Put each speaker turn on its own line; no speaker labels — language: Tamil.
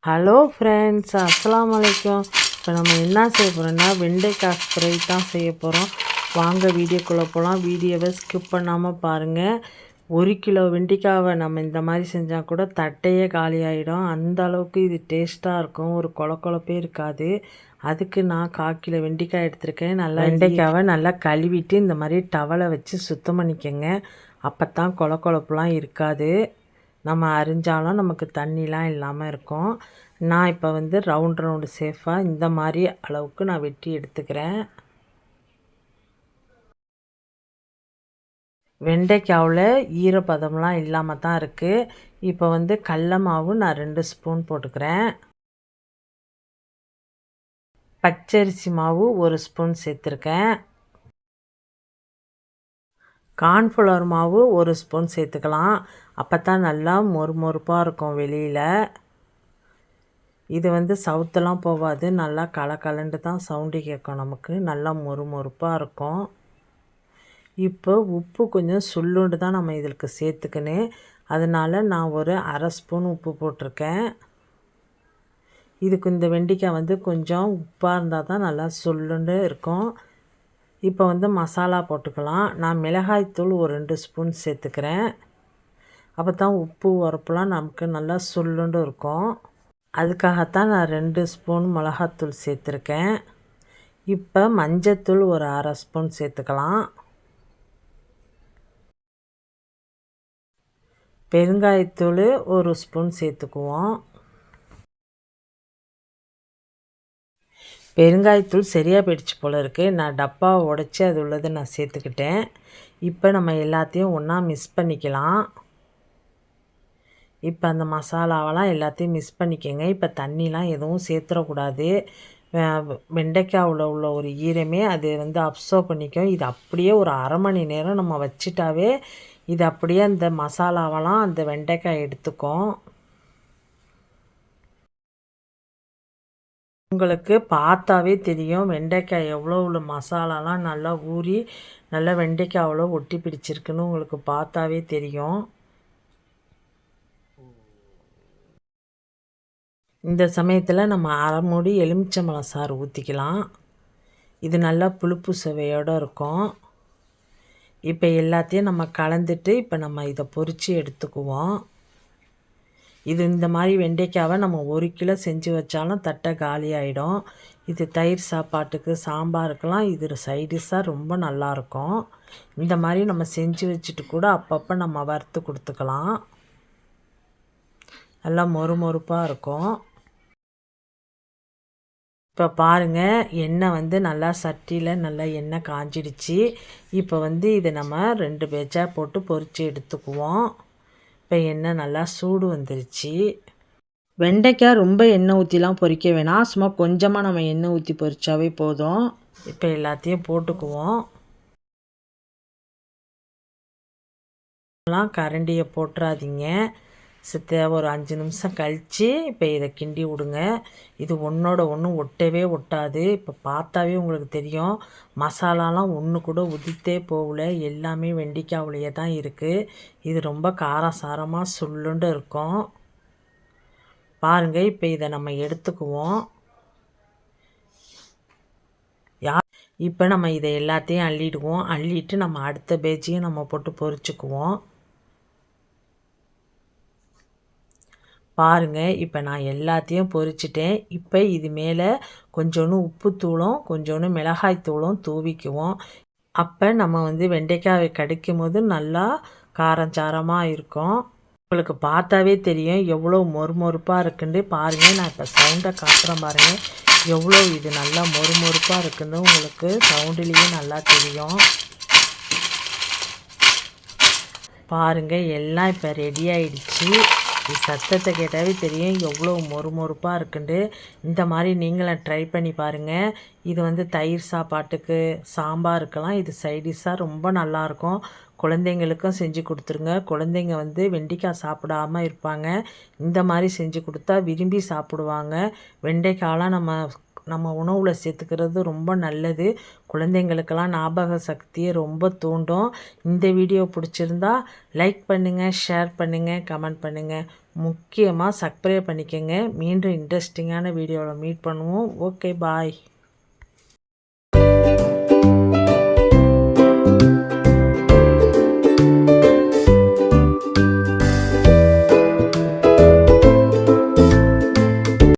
ஹலோ ஃப்ரெண்ட்ஸ், அஸ்ஸலாமு அலைக்கும். இப்போ நம்ம என்ன செய்ய போகிறோம்னா வெண்டைக்காய் ஃப்ரை தான் செய்ய போகிறோம். வாங்க வீடியோக்குள்ளே போகலாம். வீடியோவை ஸ்கிப் பண்ணாமல் பாருங்கள். 1 கிலோ வெண்டைக்காவை நம்ம இந்த மாதிரி செஞ்சால் கூட தட்டையே காலி ஆகிடும். அந்த அளவுக்கு இது டேஸ்ட்டாக இருக்கும். ஒரு கொழப்பே இருக்காது. அதுக்கு நான் 1/4 கிலோ வெண்டைக்காய் எடுத்திருக்கேன். நல்லா வெண்டைக்காவை நல்லா கழுவிட்டு இந்த மாதிரி டவலை வச்சு சுத்தம் பண்ணிக்கோங்க. அப்போ தான் கொழப்பெலாம் இருக்காது. நம்ம அரிஞ்சாலும் நமக்கு தண்ணிலாம் இல்லாமல் இருக்கும். நான் இப்போ வந்து ரவுண்டு சேஃபாக இந்த மாதிரி அளவுக்கு நான் வெட்டி எடுத்துக்கிறேன். வெண்டைக்காவில் ஈரப்பதம்லாம் இல்லாமல் தான் இருக்குது. இப்போ வந்து கடல மாவு நான் 2 ஸ்பூன் போட்டுக்கிறேன். பச்சரிசி மாவு 1 ஸ்பூன் சேர்த்துருக்கேன். கார்ன்ஃப்ளவர் மாவு 1 ஸ்பூன் சேர்த்துக்கலாம். அப்போ தான் நல்லா மொறுமொறுப்பாக இருக்கும் வெளியில். இது வந்து சவுத்தெல்லாம் போகாது. நல்லா கலண்டு தான் சவுண்டு கேட்கும். நமக்கு நல்லா மொறுமொறுப்பாக இருக்கும். இப்போ உப்பு கொஞ்சம் சுள்ளுண்டு தான் நம்ம இதற்கு சேர்த்துக்கணும். அதனால் நான் ஒரு 1/2 ஸ்பூன் உப்பு போட்டிருக்கேன். இதுக்கு இந்த வெண்டைக்காய் வந்து கொஞ்சம் உப்பாக இருந்தால் தான் நல்லா சுள்ளுண்டு இருக்கும். இப்போ வந்து மசாலா போட்டுக்கலாம். நான் மிளகாய்த்தூள் ஒரு 2 ஸ்பூன் சேர்த்துக்கிறேன். அப்போ தான் உப்பு உரப்புலாம் நமக்கு நல்லா சுள்ளுண்டு இருக்கும். அதுக்காகத்தான் நான் 2 ஸ்பூன் மிளகாத்தூள் சேர்த்துருக்கேன். இப்போ மஞ்சத்தூள் ஒரு 1/2 ஸ்பூன் சேர்த்துக்கலாம். பெருங்காயத்தூள் 1 ஸ்பூன் சேர்த்துக்குவோம். பெருங்காயத்தூள் சரியாக போயிடுச்சு போல் இருக்குது. நான் டப்பாவை உடச்சி அது உள்ளதை நான் சேர்த்துக்கிட்டேன். இப்போ நம்ம எல்லாத்தையும் ஒன்றா மிக்ஸ் பண்ணிக்கலாம். இப்போ அந்த மசாலாவெல்லாம் எல்லாத்தையும் மிக்ஸ் பண்ணிக்கோங்க. இப்போ தண்ணிலாம் எதுவும் சேர்த்துடக்கூடாது. வெண்டைக்காவில் உள்ள ஒரு ஈரமே அது வந்து அப்சர்வ் பண்ணிக்கும். இது அப்படியே ஒரு 1/2 மணி நேரம் நம்ம வச்சிட்டாவே இது அப்படியே அந்த மசாலாவெல்லாம் அந்த வெண்டைக்காய் எடுத்துக்கும். உங்களுக்கு பார்த்தாவே தெரியும் வெண்டைக்காய் எவ்வளோ மசாலாலாம் நல்லா ஊறி நல்லா வெண்டைக்காய் அவ்வளோ ஒட்டி பிடிச்சிருக்குன்னு உங்களுக்கு பார்த்தாவே தெரியும். இந்த சமயத்தில் நம்ம 1/2 மூடி எலுமிச்சம்பழம் சாறு ஊற்றிக்கலாம். இது நல்லா புளிப்பு சுவையோடு இருக்கும். இப்போ எல்லாத்தையும் நம்ம கலந்துட்டு இப்போ நம்ம இதை பொரித்து எடுத்துக்குவோம். இது இந்த மாதிரி வெண்டைக்காவை நம்ம 1 கிலோ செஞ்சு வச்சாலும் தட்டை காலி ஆகிடும். இது தயிர் சாப்பாட்டுக்கு சாம்பாருக்கெல்லாம் இது சைடிஷ்ஷாக ரொம்ப நல்லாயிருக்கும். இந்த மாதிரி நம்ம செஞ்சு வச்சுட்டு கூட அப்பப்போ நம்ம வறுத்து கொடுத்துக்கலாம். நல்லா மொறுமொறுப்பாக இருக்கும். இப்போ பாருங்கள், எண்ணெய் வந்து நல்லா சட்டியில் நல்லா எண்ணெய் காஞ்சிடுச்சு. இப்போ வந்து இதை நம்ம 2 பேட்சாக போட்டு பொரித்து எடுத்துக்குவோம். இப்போ எண்ணெய் நல்லா சூடு வந்துருச்சு. வெண்டைக்காய் ரொம்ப எண்ணெய் ஊற்றிலாம் பொரிக்க வேணாம். சும்மா கொஞ்சமாக நம்ம எண்ணெய் ஊற்றி பொரிச்சாவே போதும். இப்போ எல்லாத்தையும் போட்டுக்குவோம். கரண்டியை போட்டுறாதீங்க. ஒரு 5 நிமிஷம் கழித்து இப்போ இதை கிண்டி விடுங்க. இது ஒன்றோட ஒன்று ஒட்டவே ஒட்டாது. இப்போ பார்த்தாவே உங்களுக்கு தெரியும் மசாலாலாம் ஒன்று கூட உதித்தே போகல. எல்லாமே வெண்டைக்காவுலையே தான் இருக்குது. இது ரொம்ப காரசாரமாக சுள்ளுண்டு இருக்கும். பாருங்கள், இப்போ இதை நம்ம எடுத்துக்குவோம். இப்போ நம்ம இதை எல்லாத்தையும் அள்ளிடுவோம். அள்ளிட்டு நம்ம அடுத்த பேஜையும் நம்ம போட்டு பொரிச்சுக்குவோம். பாருங்கள், இப்போ நான் எல்லாத்தையும் பொரிச்சிட்டேன். இப்போ இது மேலே கொஞ்சோண்டு உப்புத்தூளும் கொஞ்சோண்டு மிளகாய்த்தூளும் தூவிக்குவோம். அப்போ நம்ம வந்து வெண்டைக்காயை கடிக்கும் போது நல்லா காரஞ்சாரமாக இருக்கும். உங்களுக்கு பார்த்தாவே தெரியும் எவ்வளோ மொறுமொறுப்பாக இருக்குன்னு. பாருங்கள், நான் இப்போ சவுண்டை காட்டுறேன். பாருங்கள் எவ்வளோ இது நல்லா மொறுமொறுப்பாக இருக்குன்னு உங்களுக்கு சவுண்டுலேயே நல்லா தெரியும். பாருங்கள், எல்லாம் இப்போ ரெடி ஆகிடுச்சு. சத்தத்தை கேட்டாவே தெரியும் எவ்வளோ மொறுமொறுப்பாக இருக்குண்டு. இந்த மாதிரி நீங்களும் ட்ரை பண்ணி பாருங்கள். இது வந்து தயிர் சாப்பாட்டுக்கு சாம்பாருக்கெல்லாம் இது சைடிஷ்ஷாக ரொம்ப நல்லாயிருக்கும். குழந்தைங்களுக்கும் செஞ்சு கொடுத்துருங்க. குழந்தைங்க வந்து வெண்டைக்காய் சாப்பிடாமல் இருப்பாங்க. இந்த மாதிரி செஞ்சு கொடுத்தா விரும்பி சாப்பிடுவாங்க. வெண்டைக்காயெலாம் நம்ம நம்ம உணவில் சேர்த்துக்கிறது ரொம்ப நல்லது. குழந்தைங்களுக்கெல்லாம் ஞாபக சக்தியை ரொம்ப தூண்டும். இந்த வீடியோ பிடிச்சிருந்தா லைக் பண்ணுங்கள், ஷேர் பண்ணுங்கள், கமெண்ட் பண்ணுங்கள். முக்கியமாக சப்ஸ்கிரைப் பண்ணிக்கோங்க. மீண்டும் இன்ட்ரெஸ்டிங்கான வீடியோவில் மீட் பண்ணுவோம். ஓகே, பாய்.